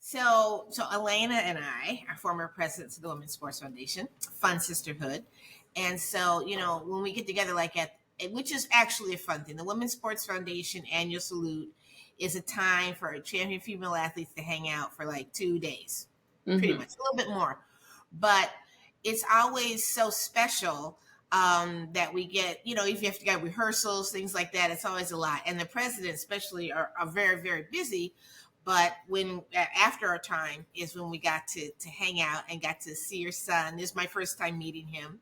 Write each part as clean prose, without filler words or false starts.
So Alana and I are former presidents of the Women's Sports Foundation, fun sisterhood. And so, when we get together which is actually a fun thing, the Women's Sports Foundation annual salute is a time for champion female athletes to hang out for like 2 days, pretty Mm-hmm. much, a little bit more. But it's always so special that we get, if you have to get rehearsals, things like that, it's always a lot. And the president, especially, are very, very busy. But when after our time is when we got to hang out and got to see your son. This is my first time meeting him,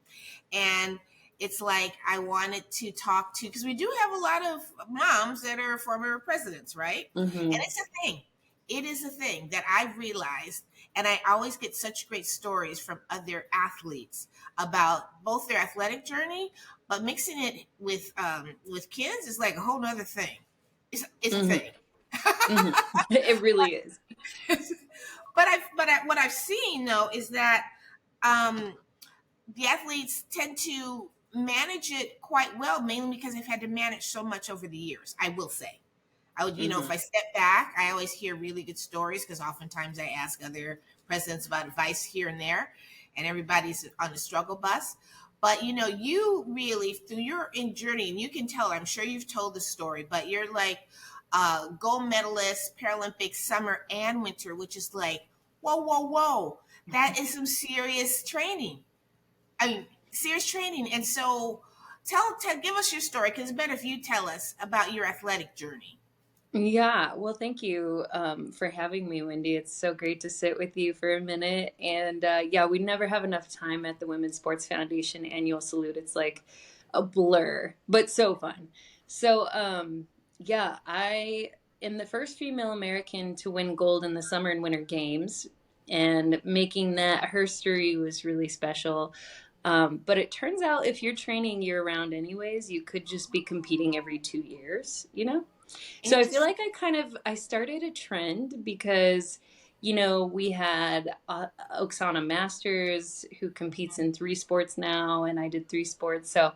and it's like I wanted to talk to, because we do have a lot of moms that are former presidents, right? And Mm-hmm. it's a thing. It is a thing that I've realized, and I always get such great stories from other athletes about both their athletic journey, but mixing it with kids is like a whole nother thing. It's a Mm-hmm. thing. Mm-hmm. It really is. What I've seen though is that um, the athletes tend to manage it quite well, mainly because they've had to manage so much over the years. I will say, if Mm-hmm. I step back, I always hear really good stories because oftentimes I ask other presidents about advice here and there, and everybody's on the struggle bus. But you really through your in journey, and you can tell. I'm sure you've told the story, but you're like gold medalist, Paralympics, summer and winter, which is like whoa, whoa, whoa. That is some serious training. I mean, serious training. And so, give us your story because it's better if you tell us about your athletic journey. Yeah, well, thank you for having me, Wendy. It's so great to sit with you for a minute. And yeah, we never have enough time at the Women's Sports Foundation annual salute. It's like a blur, but so fun. So, yeah, I am the first female American to win gold in the Summer and Winter Games, and making that history was really special. But it turns out if you're training year round, anyways, you could just be competing every 2 years, you know? So I feel Interesting. like I started a trend because, we had Oksana Masters who competes in three sports now, and I did three sports. So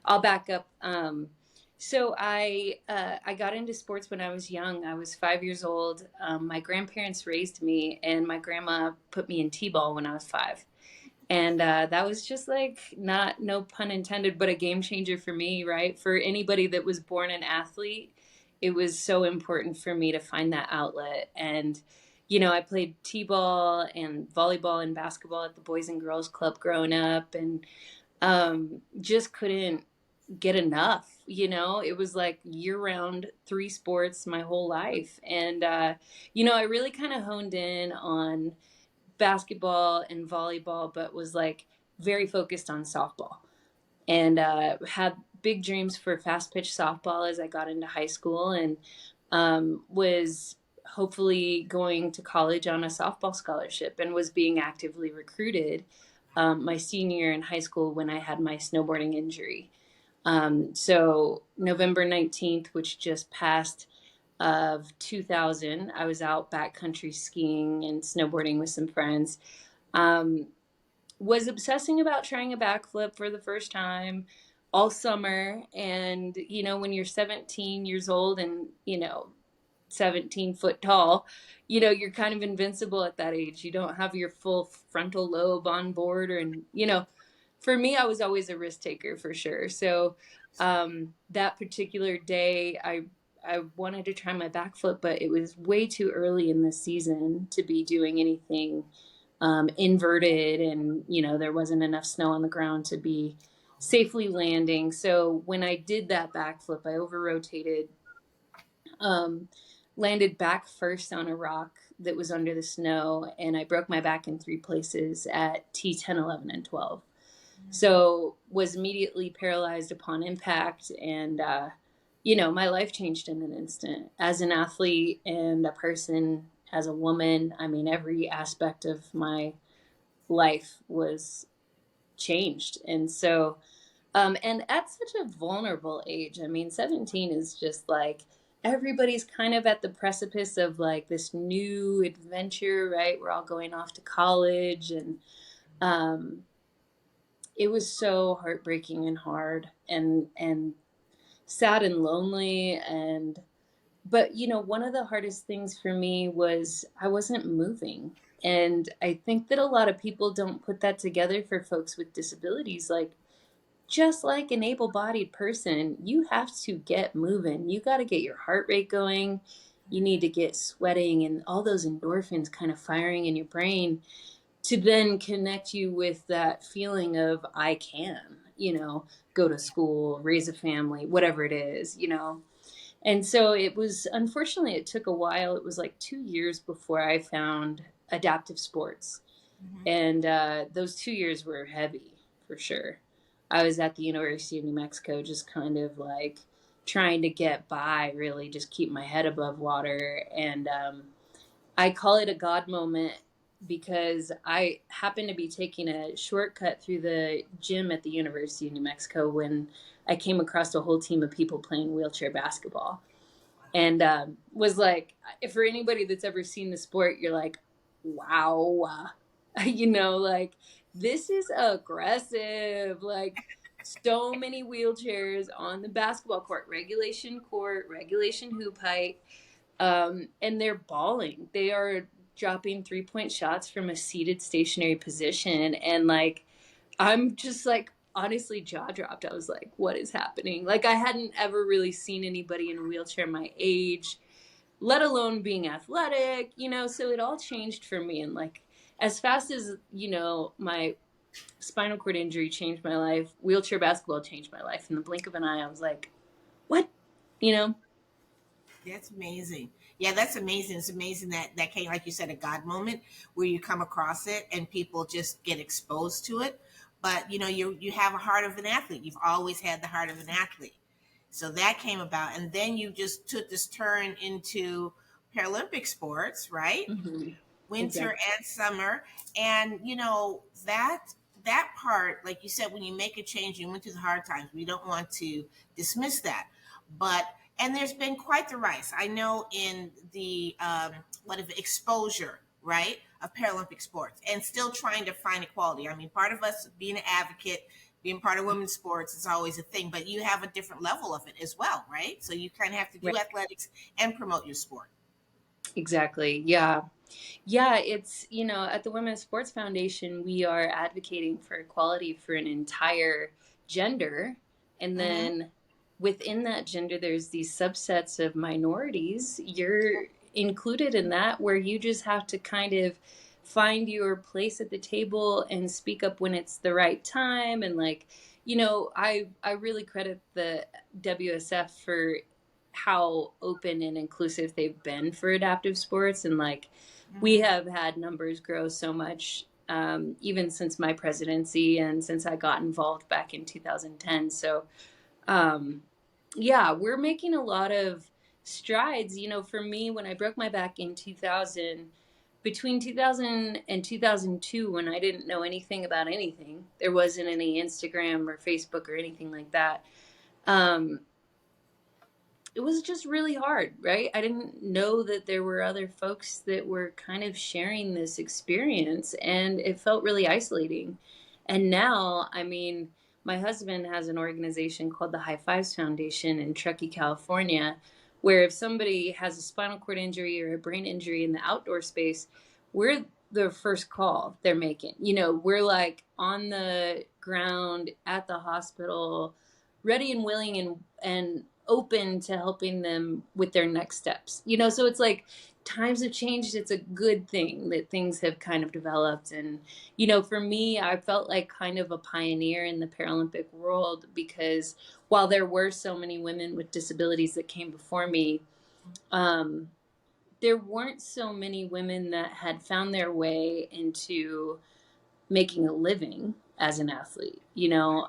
I'll back up. So I got into sports when I was young. I was 5 years old. My grandparents raised me, and my grandma put me in t-ball when I was 5. And that was just like, not, no pun intended, but a game changer for me, right? For anybody that was born an athlete, it was so important for me to find that outlet. And, I played t-ball and volleyball and basketball at the Boys and Girls Club growing up, and just couldn't get enough. It was like year round, three sports my whole life. And, I really kind of honed in on basketball and volleyball, but was like very focused on softball, and had big dreams for fast pitch softball as I got into high school, and was hopefully going to college on a softball scholarship, and was being actively recruited my senior year in high school when I had my snowboarding injury. So November 19th, which just passed, of 2000, I was out backcountry skiing and snowboarding with some friends. Um, was obsessing about trying a backflip for the first time all summer. And, when you're 17 years old and, 17 foot tall, you're kind of invincible at that age. You don't have your full frontal lobe on board. And, for me, I was always a risk taker for sure. So that particular day, I wanted to try my backflip, but it was way too early in the season to be doing anything inverted, and there wasn't enough snow on the ground to be safely landing. So when I did that backflip, I over rotated, um, landed back first on a rock that was under the snow, and I broke my back in three places at T10, 11, and 12. So was immediately paralyzed upon impact, and my life changed in an instant. As an athlete and a person, as a woman, I mean, every aspect of my life was changed. And so, and at such a vulnerable age, I mean, 17 is just like, everybody's kind of at the precipice of like this new adventure, right? We're all going off to college, and um, it was so heartbreaking and hard, and sad and lonely, and But, one of the hardest things for me was I wasn't moving. And I think that a lot of people don't put that together for folks with disabilities. Like, just like an able bodied person, you have to get moving. You got to get your heart rate going. You need to get sweating and all those endorphins kind of firing in your brain to then connect you with that feeling of, I can, go to school, raise a family, whatever it is. And so it was, unfortunately, it took a while. It was like 2 years before I found adaptive sports. Mhm. And those 2 years were heavy for sure. I was at the University of New Mexico, just kind of like trying to get by, really, just keep my head above water. And I call it a God moment because I happened to be taking a shortcut through the gym at the University of New Mexico when I came across a whole team of people playing wheelchair basketball, and was like, for anybody that's ever seen the sport, you're like, wow, like, this is aggressive. Like, so many wheelchairs on the basketball court, regulation hoop height, and they're balling. They are dropping 3-point shots from a seated stationary position, and like, I'm just like, honestly jaw dropped. I was like, what is happening? Like, I hadn't ever really seen anybody in a wheelchair my age, let alone being athletic, so it all changed for me. And like, as fast as, my spinal cord injury changed my life, wheelchair basketball changed my life. In the blink of an eye, I was like, what? You know? That's amazing. Yeah, that's amazing. It's amazing that that came, like you said, a God moment where you come across it and people just get exposed to it. But you have a heart of an athlete. You've always had the heart of an athlete. So that came about, and then you just took this turn into Paralympic sports, right? Mm-hmm. Winter Exactly. and summer. And that part, like you said, when you make a change, you went through the hard times. We don't want to dismiss that. But and there's been quite the rise, I know, in the what of exposure, right, of Paralympic sports, and still trying to find equality. I mean, part of us being an advocate, being part of women's sports is always a thing, but you have a different level of it as well, right? So you kind of have to do Right. athletics and promote your sport. Exactly. Yeah. Yeah, it's, at the Women's Sports Foundation, we are advocating for equality for an entire gender. And Mm-hmm. then within that gender, there's these subsets of minorities. You're included in that, where you just have to kind of find your place at the table and speak up when it's the right time. And like, I really credit the WSF for how open and inclusive they've been for adaptive sports. And like, we Mm-hmm. have had numbers grow so much, even since my presidency and since I got involved back in 2010. So, um, yeah, we're making a lot of strides. For me, when I broke my back in 2000, between 2000 and 2002, when I didn't know anything about anything, there wasn't any Instagram or Facebook or anything like that. Um, it was just really hard, right? I didn't know that there were other folks that were kind of sharing this experience, and it felt really isolating. And now, I mean, my husband has an organization called the High Fives Foundation in Truckee, California, where if somebody has a spinal cord injury or a brain injury in the outdoor space, we're the first call they're making. We're like on the ground at the hospital, ready and willing and open to helping them with their next steps. So it's like, times have changed. It's a good thing that things have kind of developed. And for me, I felt like kind of a pioneer in the Paralympic world, because while there were so many women with disabilities that came before me, um, there weren't so many women that had found their way into making a living as an athlete.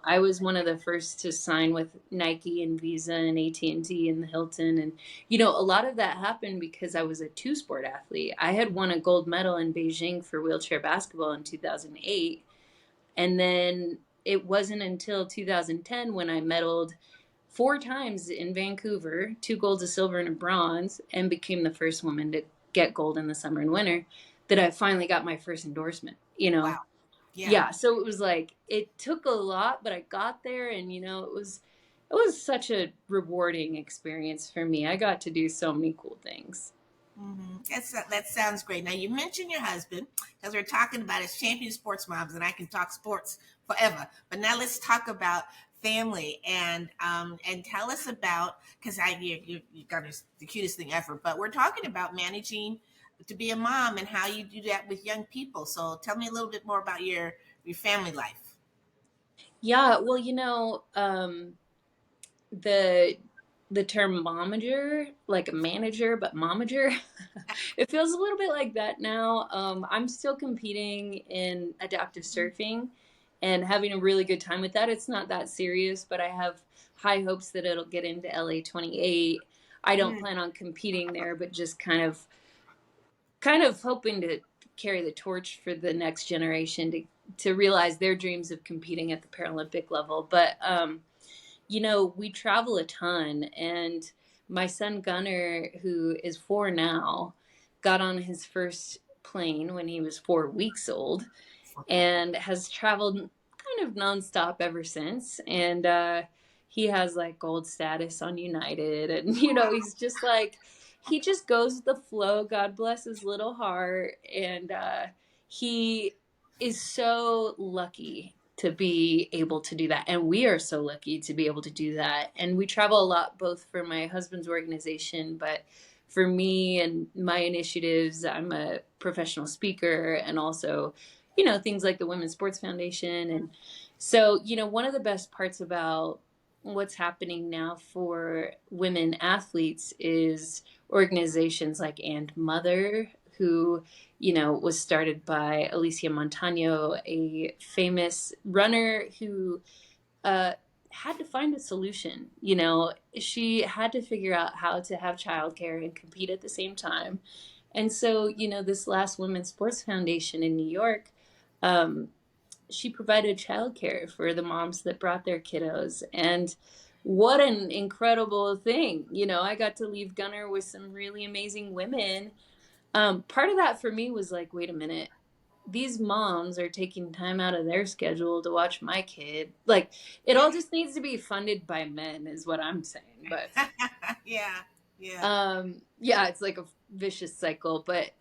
I was one of the first to sign with Nike and Visa and AT&T and T and the Hilton. And, a lot of that happened because I was a two sport athlete. I had won a gold medal in Beijing for wheelchair basketball in 2008. And then it wasn't until 2010 when I medaled 4 times in Vancouver, 2 golds, a silver, and a bronze, and became the first woman to get gold in the summer and winter, that I finally got my first endorsement. Wow. Yeah. Yeah, so it was like, it took a lot, but I got there. And it was it was such a rewarding experience for me. I got to do so many cool things. That sounds great. Now you mentioned your husband because we're talking about as champion sports moms, and I can talk sports forever. But now let's talk about family and tell us about because you got the cutest thing ever. But we're talking about managing to be a mom and how you do that with young people. So tell me a little bit more about your family life. Yeah, well, the the term momager, like a manager, but momager, it feels a little bit like that now. I'm still competing in adaptive surfing and having a really good time with that. It's not that serious, but I have high hopes that it'll get into LA 28. I don't Mm, plan on competing there, but just kind of hoping to carry the torch for the next generation to realize their dreams of competing at the Paralympic level. But we travel a ton, and my son Gunnar, who is 4 now, got on his first plane when he was 4 weeks old and has traveled kind of nonstop ever since. And he has like gold status on United, and he's just like he just goes with the flow. God bless his little heart, and he is so lucky to be able to do that, and we are so lucky to be able to do that. And we travel a lot, both for my husband's organization, but for me and my initiatives. I'm a professional speaker, and also things like the Women's Sports Foundation. And so, one of the best parts about what's happening now for women athletes is organizations like And Mother, who, was started by Alicia Montano, a famous runner who uh, had to find a solution. She had to figure out how to have childcare and compete at the same time. And so, this last Women's Sports Foundation in New York, um, she provided childcare for the moms that brought their kiddos. And what an incredible thing. I got to leave Gunner with some really amazing women. Part of that for me was like, wait a minute. These moms are taking time out of their schedule to watch my kid. Like, it all just needs to be funded by men, is what I'm saying. But yeah, yeah. yeah, it's like a vicious cycle. But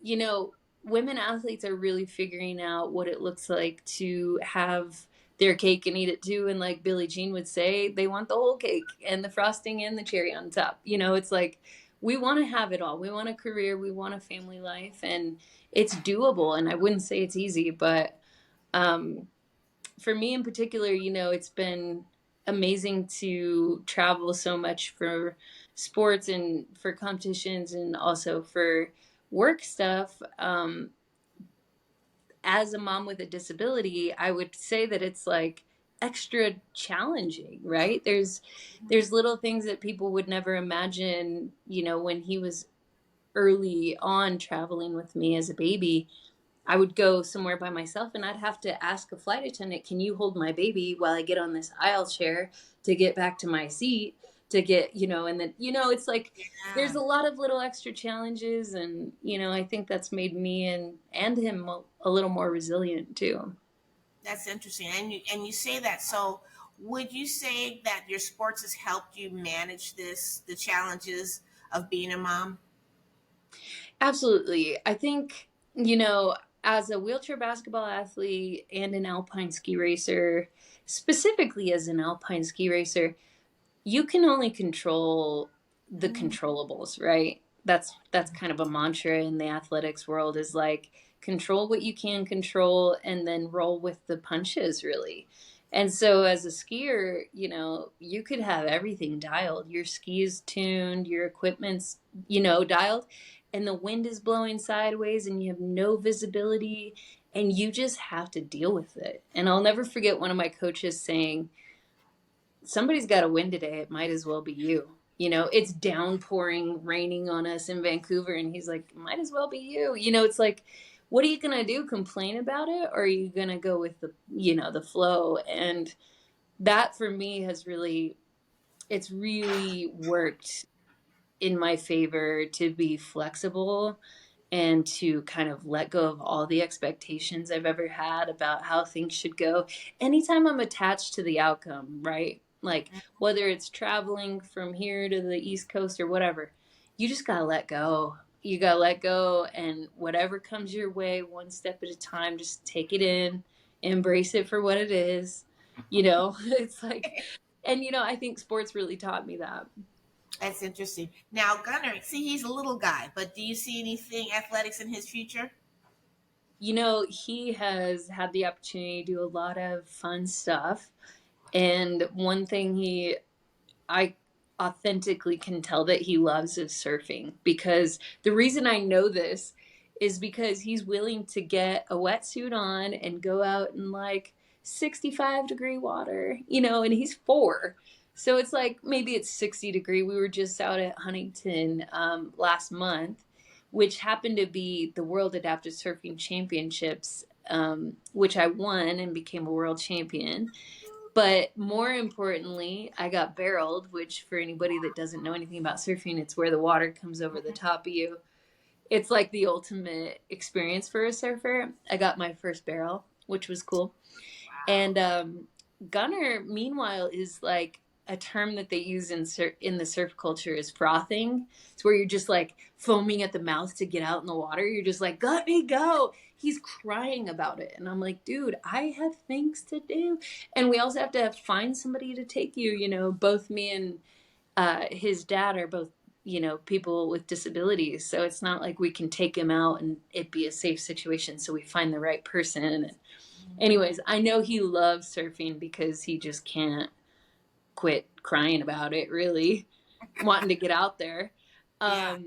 women athletes are really figuring out what it looks like to have their cake and eat it too. And like Billie Jean would say, they want the whole cake and the frosting and the cherry on top. It's like we want to have it all. We want a career, we want a family life, and it's doable. And I wouldn't say it's easy, but um for me in particular, it's been amazing to travel so much for sports and for competitions and also for work stuff. As a mom with a disability, I would say that it's like extra challenging, right? There's little things that people would never imagine, when he was early on traveling with me as a baby. I would go somewhere by myself and I'd have to ask a flight attendant, can you hold my baby while I get on this aisle chair to get back to my seat to get, and then, it's like there's Yeah. a lot of little extra challenges. And, I think that's made me and him a little more resilient too. That's interesting. And you say that. So would you say that your sports has helped you manage the challenges of being a mom? Absolutely. I think, as a wheelchair basketball athlete and an alpine ski racer, specifically as an alpine ski racer, you can only control the Mm, controllables, right? That's kind of a mantra in the athletics world, is like control what you can control and then roll with the punches, really. And so as a skier, you could have everything dialed. Your skis tuned, your equipment's, dialed, and the wind is blowing sideways and you have no visibility and you just have to deal with it. And I'll never forget one of my coaches saying, somebody's got to win today. It might as well be you. It's downpouring, raining on us in Vancouver. And he's like, might as well be you. It's like, what are you going to do? Complain about it? Or are you going to go with the flow? And that for me it's really worked in my favor to be flexible and to kind of let go of all the expectations I've ever had about how things should go. Anytime I'm attached to the outcome, right? Like, whether it's traveling from here to the East Coast or whatever, you just gotta let go. You gotta let go, and whatever comes your way, one step at a time, just take it in, embrace it for what it is. It's like, and I think sports really taught me that. That's interesting. Now, Gunnar, see, he's a little guy, but do you see anything athletics in his future? He has had the opportunity to do a lot of fun stuff. And one thing I authentically can tell that he loves is surfing, because the reason I know this is because he's willing to get a wetsuit on and go out in like 65-degree water, and he's 4. So it's like maybe it's 60 degree. We were just out at Huntington last month, which happened to be the World Adaptive Surfing Championships, which I won and became a world champion. But more importantly, I got barreled, which for anybody that doesn't know anything about surfing, it's where the water comes over the top of you. It's like the ultimate experience for a surfer. I got my first barrel, which was cool. Wow. And gunner, meanwhile, is like a term that they use in the surf culture is frothing. It's where you're just like foaming at the mouth to get out in the water. You're just like, let me go. He's crying about it. And I'm like, dude, I have things to do. And we also have to find somebody to take you. Both me and his dad are both, people with disabilities. So it's not like we can take him out and it be a safe situation. So we find the right person. And anyways, I know he loves surfing because he just can't quit crying about it, really wanting to get out there. Yeah.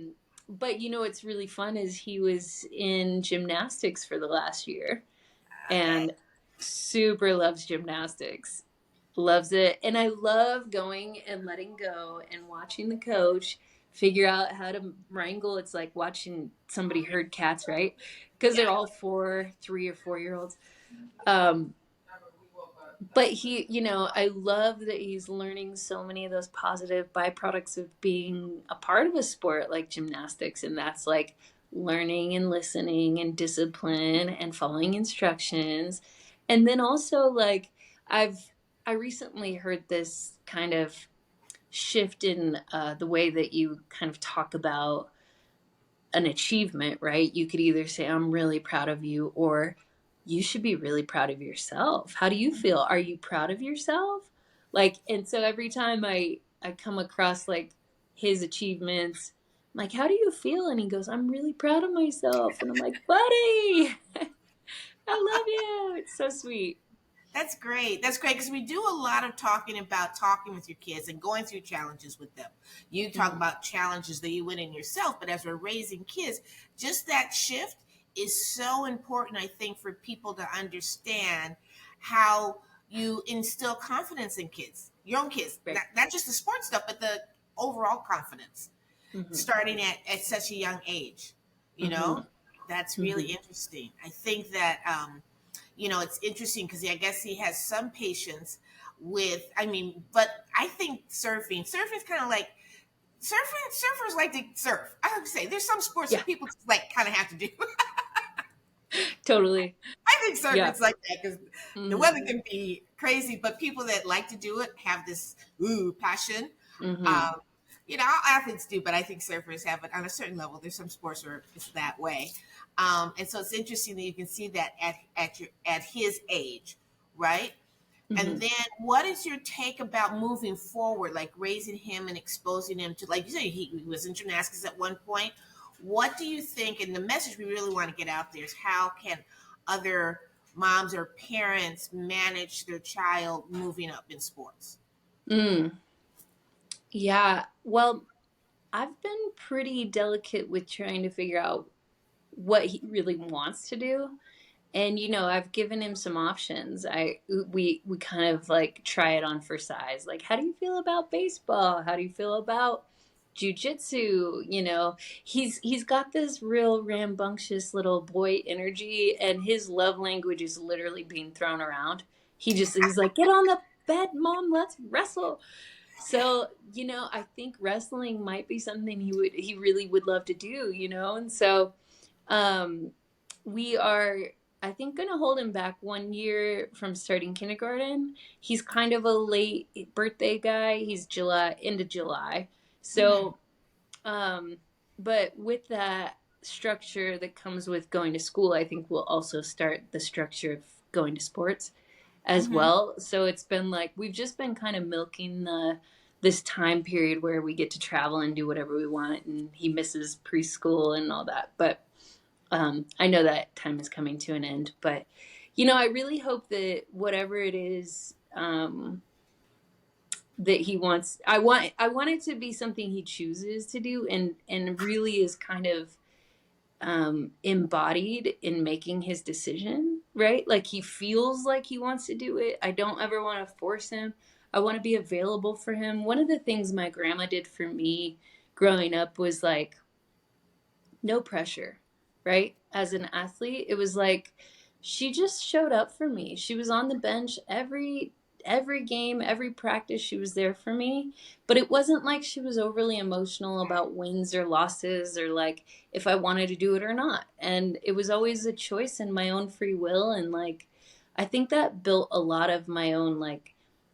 But what's really fun is he was in gymnastics for the last year Okay. and super loves gymnastics, loves it. And I love going and letting go and watching the coach figure out how to wrangle. It's like watching somebody herd cats, right? Because they're Yeah. all 3 or 4 year olds. um, but I love that he's learning so many of those positive byproducts of being a part of a sport like gymnastics. And that's like learning and listening and discipline and following instructions. And then also, like, I recently heard this kind of shift in the way that you kind of talk about an achievement, right? You could either say, I'm really proud of you, or you should be really proud of yourself. How do you feel? Are you proud of yourself? Like, and so every time I come across like his achievements, I'm like, how do you feel? And he goes, I'm really proud of myself. And I'm like, buddy, I love you. It's so sweet. That's great. That's great because we do a lot of talking about talking with your kids and going through challenges with them. You talk Mm-hmm. about challenges that you win in yourself, but as we're raising kids, just that shift is so important, I think, for people to understand how you instill confidence in kids, your own kids, Right. not just the sports stuff, but the overall confidence Mm-hmm. starting at such a young age. You Mm-hmm. know, that's really Mm-hmm. interesting. I think that it's interesting because I guess he has some patience with. I mean, but I think surfing is kind of like surfers like to surf. I have to say, there's some sports Yeah, that people just like kind of have to do. totally. I think Yeah. surfing's like that because the Mm-hmm. weather can be crazy, but people that like to do it have this passion. Mm-hmm. Um, all athletes do, but I think surfers have it on a certain level. There's some sports where it's that way, and so it's interesting that you can see that at his age, right? And Mm-hmm. then, what is your take about moving forward, like raising him and exposing him to, like you said, he was in gymnastics at one point. What do you think? And the message we really want to get out there is how can other moms or parents manage their child moving up in sports? Mm. Yeah. Well, I've been pretty delicate with trying to figure out what he really wants to do. And I've given him some options. We kind of like try it on for size. Like, how do you feel about baseball? How do you feel about jujitsu? He's got this real rambunctious little boy energy, and his love language is literally being thrown around. He's like, get on the bed, mom, let's wrestle. So, I think wrestling might be something he really would love to do, and so um we are I think going to hold him back 1 year from starting kindergarten. He's kind of a late birthday guy. He's July, into July. Mm-hmm. So, um, but with that structure that comes with going to school, I think we'll also start the structure of going to sports as Mm-hmm. well. So it's been like we've just been kind of milking the this time period where we get to travel and do whatever we want, and he misses preschool and all that. But I know that time is coming to an end. But I really hope that whatever it is that he wants, I want it to be something he chooses to do, and really is kind of embodied in making his decision, right? Like he feels like he wants to do it. I don't ever want to force him. I want to be available for him. One of the things my grandma did for me growing up was like no pressure, right? As an athlete, it was like she just showed up for me. She was on the bench every game, every practice, she was there for me. But it wasn't like she was overly emotional about wins or losses, or like if I wanted to do it or not. And it was always a choice and my own free will. And like I think that built a lot of my own like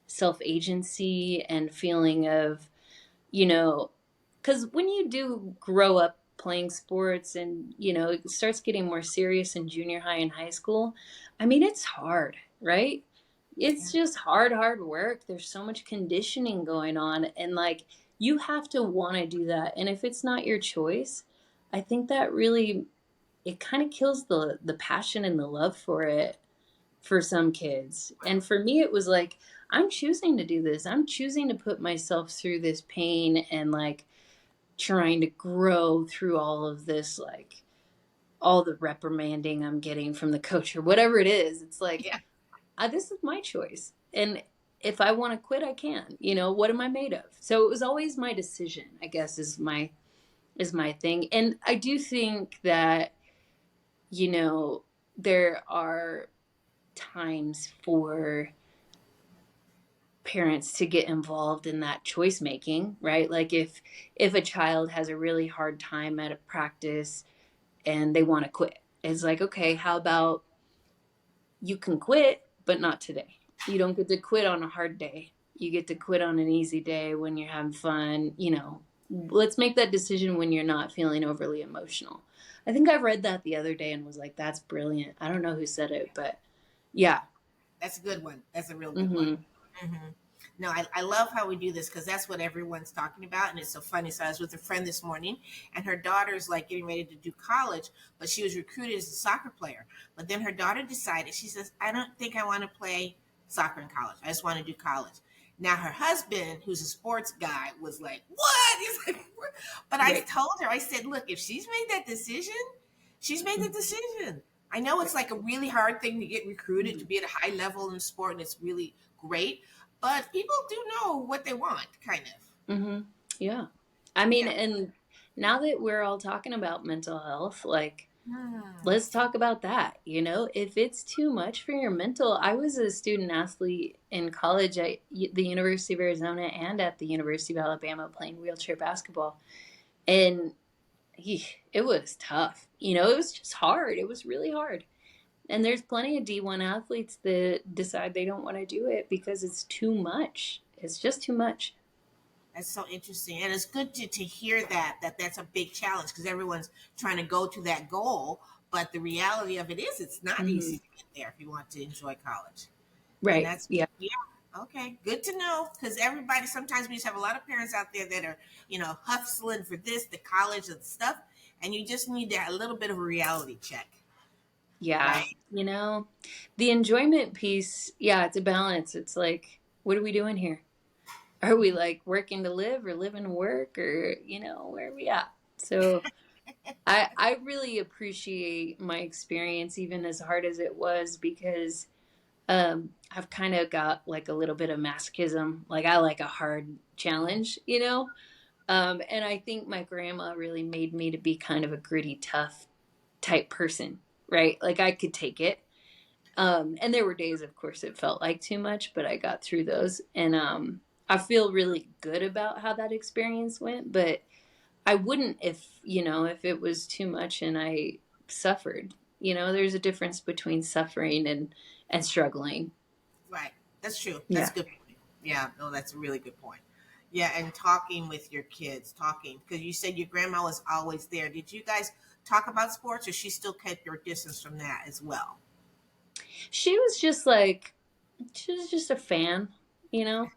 self agency and feeling of, you know, because when you do grow up playing sports and, it starts getting more serious in junior high and high school, I mean, it's hard, right? Yeah. It's just hard work. There's so much conditioning going on. And like, you have to want to do that. And if it's not your choice, I think that really, it kind of kills the passion and the love for it for some kids. And for me, it was like, I'm choosing to do this. I'm choosing to put myself through this pain and like trying to grow through all of this, like all the reprimanding I'm getting from the coach or whatever it is. It's like, Yeah. this is my choice. And if I want to quit, I can. What am I made of? So it was always my decision, I guess, is my thing. And I do think that, there are times for parents to get involved in that choice making, right? Like if a child has a really hard time at a practice and they want to quit, it's like, okay, how about you can quit but not today. You don't get to quit on a hard day. You get to quit on an easy day when you're having fun. Let's make that decision when you're not feeling overly emotional. I think I read that the other day and was like, that's brilliant. I don't know who said it, but yeah. That's a good one. That's a real good one. Hmm. Hmm. No, I love how we do this because that's what everyone's talking about. And it's so funny. So I was with a friend this morning and her daughter's like getting ready to do college, but she was recruited as a soccer player. But then her daughter decided, she says, I don't think I want to play soccer in college. I just want to do college. Now her husband, who's a sports guy, was like, what? He's like, what? But I Right. told her, I said, look, if she's made that decision, she's made the decision. I know it's like a really hard thing to get recruited to be at a high level in sport, and it's really great. But people do know what they want, kind of. Hmm. Yeah. I mean, Yeah. and now that we're all talking about mental health, like, Hmm. let's talk about that. If it's too much for your mental, I was a student athlete in college at the University of Arizona and at the University of Alabama playing wheelchair basketball. And it was tough. It was just hard. It was really hard. And there's plenty of D1 athletes that decide they don't want to do it because it's too much. It's just too much. That's so interesting, and it's good to hear that that's a big challenge because everyone's trying to go to that goal. But the reality of it is, it's not Hmm. easy to get there if you want to enjoy college. And Right. that's Yeah. yeah. Okay, good to know because everybody sometimes we just have a lot of parents out there that are hustling for this, the college and stuff, and you just need a little bit of a reality check, Yeah. right? The enjoyment piece, yeah, it's a balance. It's like, what are we doing here? Are we like working to live or living to work, or, where are we at? So I really appreciate my experience, even as hard as it was, because I've kind of got like a little bit of masochism. Like I like a hard challenge. And I think my grandma really made me to be kind of a gritty, tough type person, right? Like I could take it. And there were days, of course, it felt like too much, but I got through those. And I feel really good about how that experience went. But I wouldn't if it was too much and I suffered. There's a difference between suffering and struggling. Right. That's true. That's Yeah. a good point. Yeah, no, that's a really good point. Yeah, and talking with your kids, talking because you said your grandma was always there. Did you guys talk about sports, or she still kept your distance from that as well? She was just like, she was just a fan, you know?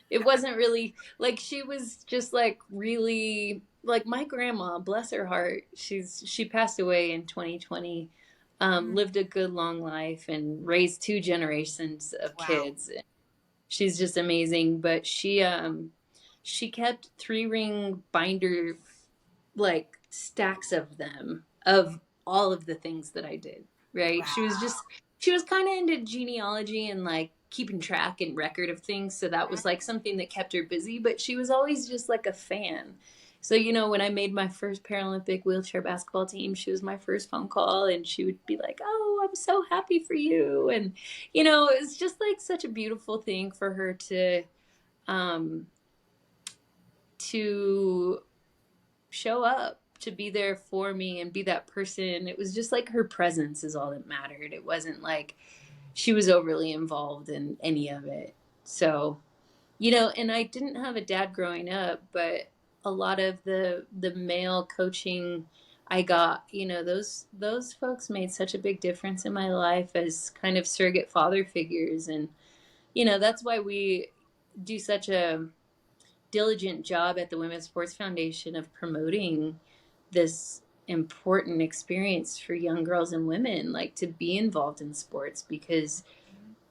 It wasn't really like she was just like really like my grandma, bless her heart. She passed away in 2020. Mhm. Lived a good long life and raised two generations of Wow. kids. She's just amazing, but she kept 3-ring binder like stacks of them of all of the things that I did, right? Wow. She was kind of into genealogy and like keeping track and record of things, so that Mhm. was like something that kept her busy, but she was always just like a fan. So, when I made my first Paralympic wheelchair basketball team, she was my first phone call and she would be like, "Oh, I'm so happy for you." And it's just like such a beautiful thing for her um to show up, to be there for me and be that person. It was just like her presence is all that mattered. It wasn't like she was overly involved in any of it. So, and I didn't have a dad growing up, but a lot of the male coaching I got, those folks made such a big difference in my life as kind of surrogate father figures. And that's why we do such a diligent job at the Women's Sports Foundation of promoting this important experience for young girls and women, like to be involved in sports, because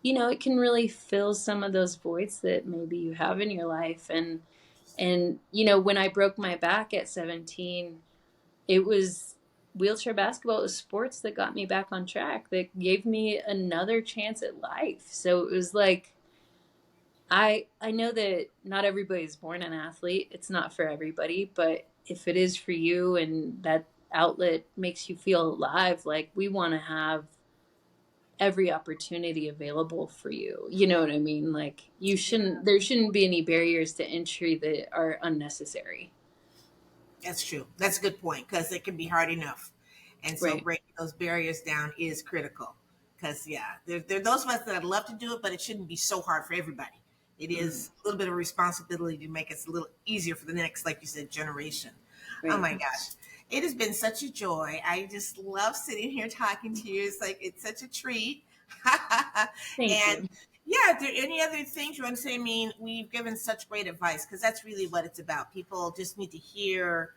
it can really fill some of those voids that maybe you have in your life. And when I broke my back at 17, it was wheelchair basketball. It was sports that got me back on track, that gave me another chance at life. So it was like, I know that not everybody's born an athlete. It's not for everybody, but if it is for you and that outlet makes you feel alive, like we want to have every opportunity available for you. You know what I mean? Like there shouldn't be any barriers to entry that are unnecessary. That's true. That's a good point because it can be hard enough. And so Right. breaking those barriers down is critical. Because, yeah, there are those of us that I'd love to do it, but it shouldn't be so hard for everybody. It Mm, is a little bit of a responsibility to make it a little easier for the next, like you said, generation. Oh right. my gosh. It has been such a joy. I just love sitting here talking to you. It's like, it's such a treat. Thank And you. yeah, are there any other things you want to say? I mean, we've given such great advice because that's really what it's about. People just need to hear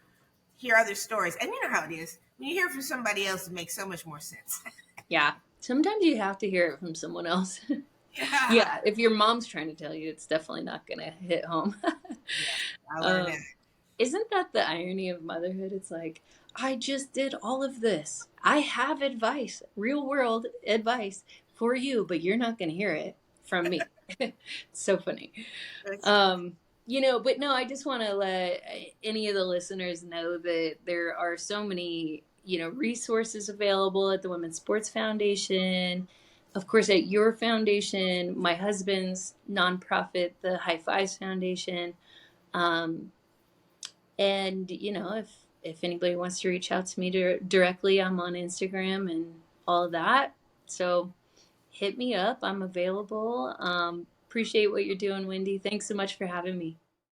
other stories. And you know how it is. When you hear from somebody else, it makes so much more sense. Yeah. Sometimes you have to hear it from someone else. Yeah. Yeah. If your mom's trying to tell you, it's definitely not going to hit home. Yes, I learned that. um, Isn't that the irony of motherhood? It's like, I just did all of this. I have advice, real world advice for you, but you're not going to hear it from me. It's so funny. That's funny. Um, but no, I just want to let any of the listeners know that there are so many, resources available at the Women's Sports Foundation. Of course, at your foundation, my husband's nonprofit, the High Fives Foundation. Um, and if anybody wants to reach out to me directly, I'm on Instagram and all of that. So hit me up. I'm available. Appreciate what you're doing, Wendy. Thanks so much for having me.